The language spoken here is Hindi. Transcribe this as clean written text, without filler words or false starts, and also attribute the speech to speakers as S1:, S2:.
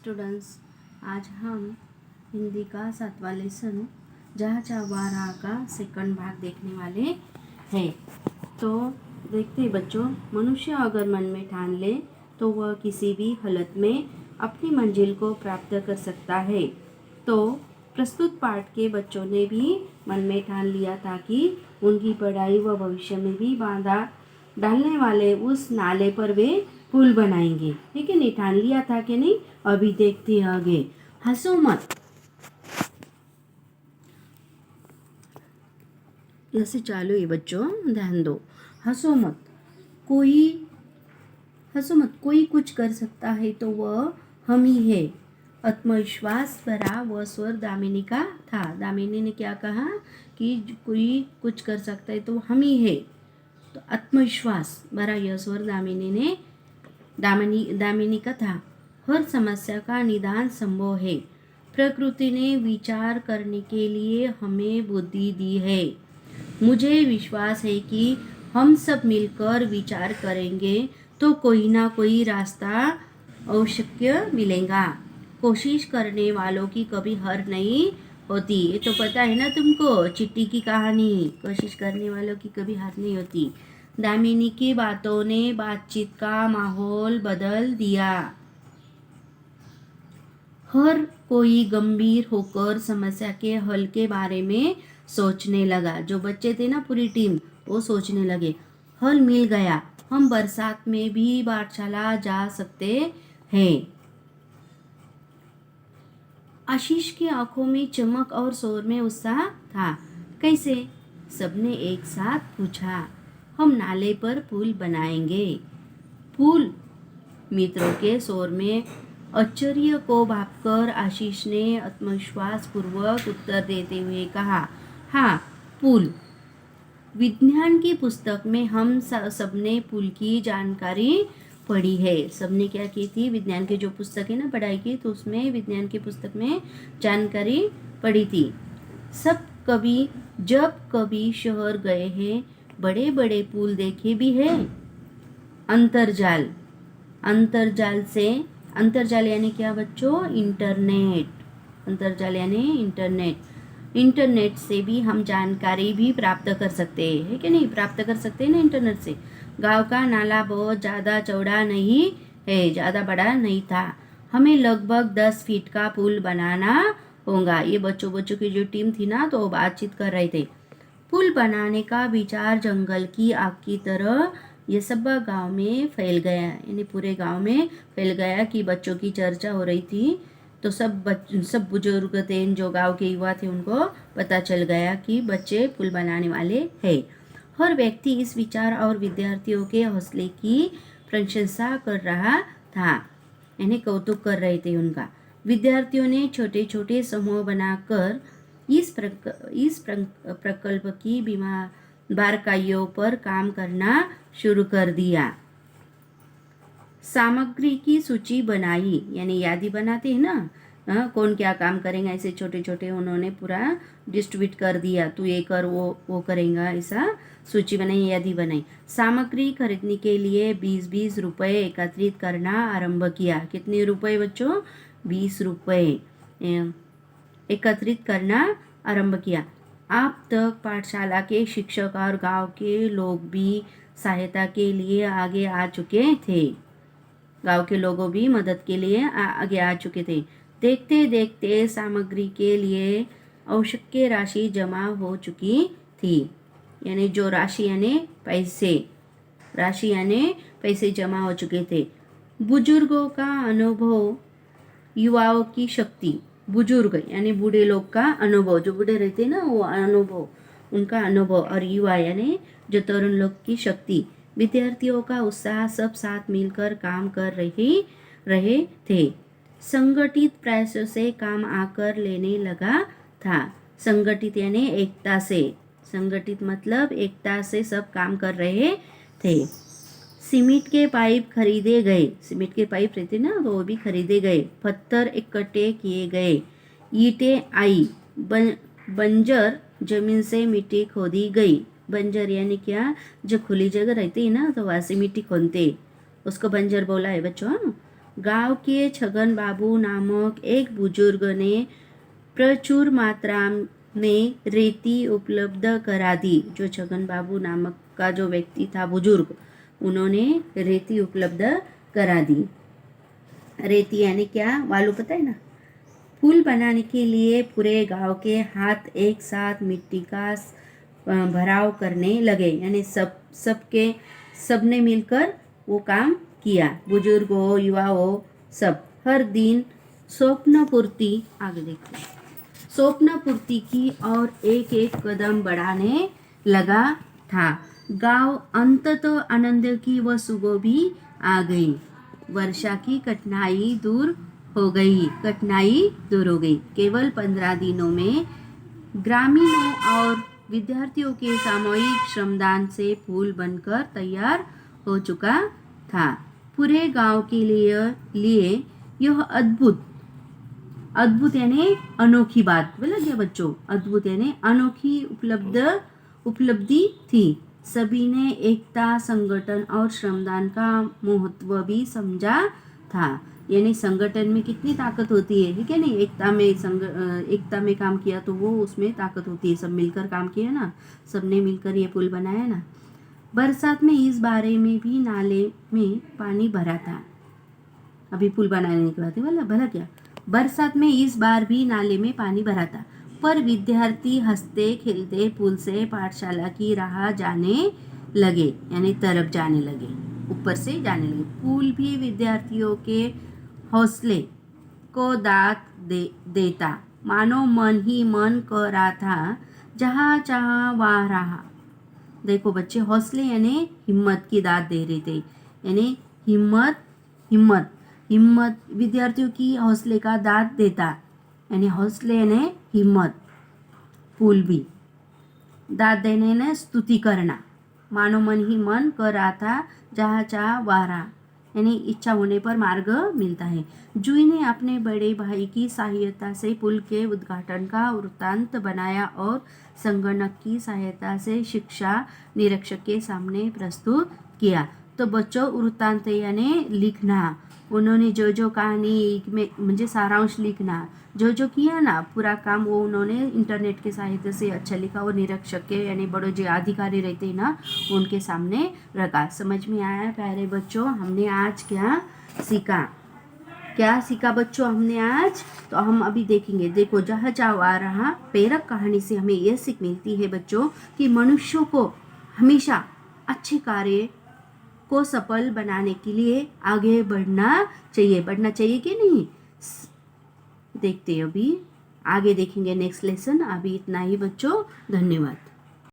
S1: स्टूडेंट्स, आज हम हिंदी का 7वां लेसन जहाँ चाहवा रहा का सेकंड भाग देखने वाले हैं। तो देखते हैं बच्चों, मनुष्य अगर मन में ठान ले तो वह किसी भी हालत में अपनी मंजिल को प्राप्त कर सकता है। तो प्रस्तुत पाठ के बच्चों ने भी मन में ठान लिया था कि उनकी पढ़ाई व भविष्य में भी बाधा डालने वाले उस नाले पर वे पुल बनाएंगे। ठीक है, नहीं ठान लिया था कि नहीं? अभी देखते हैं आगे। हंसो मत, ऐसे चालू है बच्चों, ध्यान दो। हंसो मत, कोई हंसो मत, कोई कुछ कर सकता है तो वह हम ही है। आत्मविश्वास भरा वह स्वर दामिनी का था। दामिनी ने क्या कहा कि कोई कुछ कर सकता है तो हम ही है। तो आत्मविश्वास भरा यह स्वर दामिनी का था। हर समस्या का निदान संभव है। प्रकृति ने विचार करने के लिए हमें बुद्धि दी है। मुझे विश्वास है कि हम सब मिलकर विचार करेंगे तो कोई ना कोई रास्ता अवश्य मिलेगा। कोशिश करने वालों की कभी हार नहीं होती। ये तो पता है ना तुमको, चिट्टी की कहानी। कोशिश करने वालों की कभी हार नहीं होती। दामिनी की बातों ने बातचीत का माहौल बदल दिया। हर कोई गंभीर होकर समस्या के हल के बारे में सोचने लगा। जो बच्चे थे ना, पूरी टीम, वो सोचने लगे। हल मिल गया, हम बरसात में भी पाठशाला जा सकते हैं। आशीष की आंखों में चमक और शोर में उत्साह था। कैसे? सबने एक साथ पूछा। हम नाले पर पुल बनाएंगे। पुल? मित्रों के शोर में आश्चर्य को भांपकर आशीष ने आत्मविश्वास पूर्वक उत्तर देते हुए कहा, हाँ, पुल। विज्ञान की पुस्तक में हम सबने पुल की जानकारी पढ़ी है। सबने क्या की थी? विज्ञान की जो पुस्तक है ना, पढ़ाई की, तो उसमें विज्ञान की पुस्तक में जानकारी पढ़ी थी। जब कभी शहर गए हैं, बड़े बड़े पुल देखे भी हैं। अंतरजाल यानी क्या बच्चों? इंटरनेट। अंतरजाल यानी इंटरनेट से भी हम जानकारी भी प्राप्त कर सकते हैं, है कि नहीं? प्राप्त कर सकते हैं ना इंटरनेट से। गांव का नाला बहुत ज़्यादा चौड़ा नहीं है, ज़्यादा बड़ा नहीं था। हमें लगभग 10 फीट का पुल बनाना होगा। ये बच्चों की जो टीम थी ना, तो वो बातचीत कर रहे थे। पुल बनाने का विचार जंगल की आग की तरह ये सब गांव में फैल गया, यानी पूरे गांव में फैल गया कि बच्चों की चर्चा हो रही थी। तो सब बुजुर्ग थे, जो गांव के युवा थे, उनको पता चल गया कि बच्चे पुल बनाने वाले हैं। हर व्यक्ति इस विचार और विद्यार्थियों के हौसले की प्रशंसा कर रहा था, यानी कौतुक कर रहे थे उनका। विद्यार्थियों ने छोटे छोटे समूह बनाकर इस प्रकल्प की बारीकियों पर काम करना शुरू कर दिया। सामग्री की सूची बनाई, यानी यादी बनाते हैं ना, कौन क्या काम करेगा, ऐसे छोटे छोटे उन्होंने पूरा डिस्ट्रीब्यूट कर दिया। तू ये कर, वो करेगा, ऐसा सूची बनाई, यादी बनाई। सामग्री खरीदने के लिए 20-20 रुपये एकत्रित करना आरंभ किया। कितने रुपए बच्चों? 20 रुपये एकत्रित करना आरंभ किया। अब तक पाठशाला के शिक्षक और गांव के लोग भी सहायता के लिए आगे आ चुके थे। गांव के लोगों भी मदद के लिए आगे आ चुके थे। देखते देखते सामग्री के लिए आवश्यक राशि जमा हो चुकी थी, यानी जो राशि यानी पैसे जमा हो चुके थे। बुजुर्गों का अनुभव, युवाओं की शक्ति। बुजुर्ग यानी बूढ़े लोग का अनुभव, जो बूढ़े रहते हैं ना, वो अनुभव, उनका अनुभव, और युवा यानी जो तरुण लोग की शक्ति। विद्यार्थियों का उत्साह, सब साथ मिलकर काम कर रहे थे। संगठित प्रयासों से काम आकर लेने लगा था। संगठित यानी एकता से। संगठित मतलब एकता से सब काम कर रहे थे। सीमेंट के पाइप खरीदे गए। सीमेंट के पाइप रहते ना, तो वो भी खरीदे गए। पत्थर इकट्ठे किए गए। ईंटें आई। बंजर जमीन से मिट्टी खोदी गई। बंजर यानी क्या? जो खुली जगह रहती है ना, तो वैसे मिट्टी खोदते, उसको बंजर बोला है बच्चों। गांव के छगन बाबू नामक एक बुजुर्ग ने प्रचुर मात्रा में रेती उपलब्ध करा दी। जो छगन बाबू नामक का जो व्यक्ति था बुजुर्ग, उन्होंने रेती उपलब्ध करा दी। रेती यानी क्या, वालू पता है ना। पुल बनाने के लिए पूरे गांव के हाथ एक साथ मिट्टी का भराव करने लगे, यानी सबने मिलकर वो काम किया, बुजुर्ग हो, युवा हो, सब। हर दिन स्वप्न पूर्ति, आगे देखते, स्वप्न पूर्ति की और एक एक कदम बढ़ाने लगा था। गांव अंततः आनंद की वह सुबह भी आ गई। वर्षा की कठिनाई दूर हो गई। केवल 15 दिनों में ग्रामीणों और विद्यार्थियों के सामूहिक श्रमदान से पुल बनकर तैयार हो चुका था। पूरे गांव के लिए यह अद्भुत यानी अनोखी बात, बोला गया बच्चों, अद्भुत यानी अनोखी उपलब्धि थी। सभी ने एकता, संगठन और श्रमदान का महत्व भी समझा था। यानी संगठन में कितनी ताकत होती है, ठीक है नहीं। एकता में काम किया तो वो उसमें ताकत होती है। सब मिलकर काम किया ना, सबने मिलकर ये पुल बनाया ना। बरसात में इस बारे में भी नाले में पानी भरा था। अभी पुल बनाने के बाद भला क्या, बरसात में इस बार भी नाले में पानी भरा था, पर विद्यार्थी हंसते खेलते पुल से पाठशाला की राह जाने लगे, यानी तरफ जाने लगे, ऊपर से जाने लगे। पुल भी विद्यार्थियों के हौसले को दाद देता, मानो मन ही मन कर रहा था, जहाँ चाह वहाँ रहा। देखो बच्चे, हौसले यानी हिम्मत की दाद दे रहे थे, यानी हिम्मत विद्यार्थियों की हौसले का दाद देता, यानी हौसले यानी हिम्मत। पुल भी दाद देने ने स्तुति करना, मानो मन ही मन कर रहा था, जहाँ चाह वहाँ रहा, यानी इच्छा होने पर मार्ग मिलता है। जूही ने अपने बड़े भाई की सहायता से पुल के उद्घाटन का वृत्तांत बनाया और संगणक की सहायता से शिक्षा निरीक्षक के सामने प्रस्तुत किया। तो बच्चों, वृत्तांत यानी लिखना, उन्होंने जो कहानी में म्हणजे सारांश लिखना, जो किया ना पूरा काम, वो उन्होंने इंटरनेट के सहायता से अच्छा लिखा। और निरीक्षक के यानी बड़े जो अधिकारी रहते हैं ना, उनके सामने रखा। समझ में आया प्यारे बच्चों, हमने आज क्या सीखा बच्चों हमने आज? तो हम अभी देखेंगे। देखो, जहाँ चाव आ रहा, प्रेरक कहानी से हमें यह सीख मिलती है बच्चों कि मनुष्यों को हमेशा अच्छे कार्य को सफल बनाने के लिए आगे बढ़ना चाहिए कि नहीं? देखते हैं, अभी आगे देखेंगे नेक्स्ट लेसन। अभी इतना ही बच्चों, धन्यवाद।